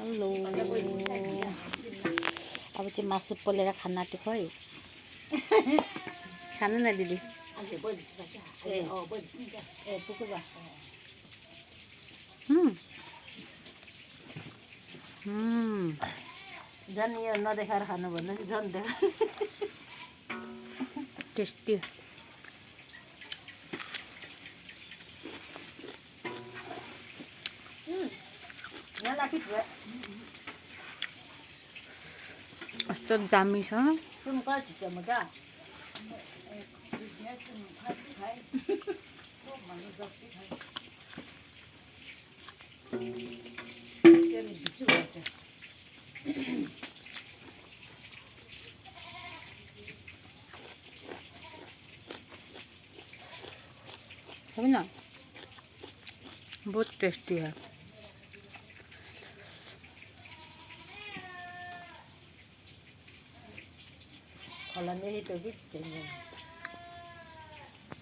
hello अब चाहिँ मासु पोलेर खान आँटेको है खानु न दिदी झन् यो नदेखाएर खानु भन्दा चाहिँ झन् देखा टेस्टी कस्तो जामी छ सुन कति छ म त है ना बहुत टेस्टी है खोला नहीं तो भी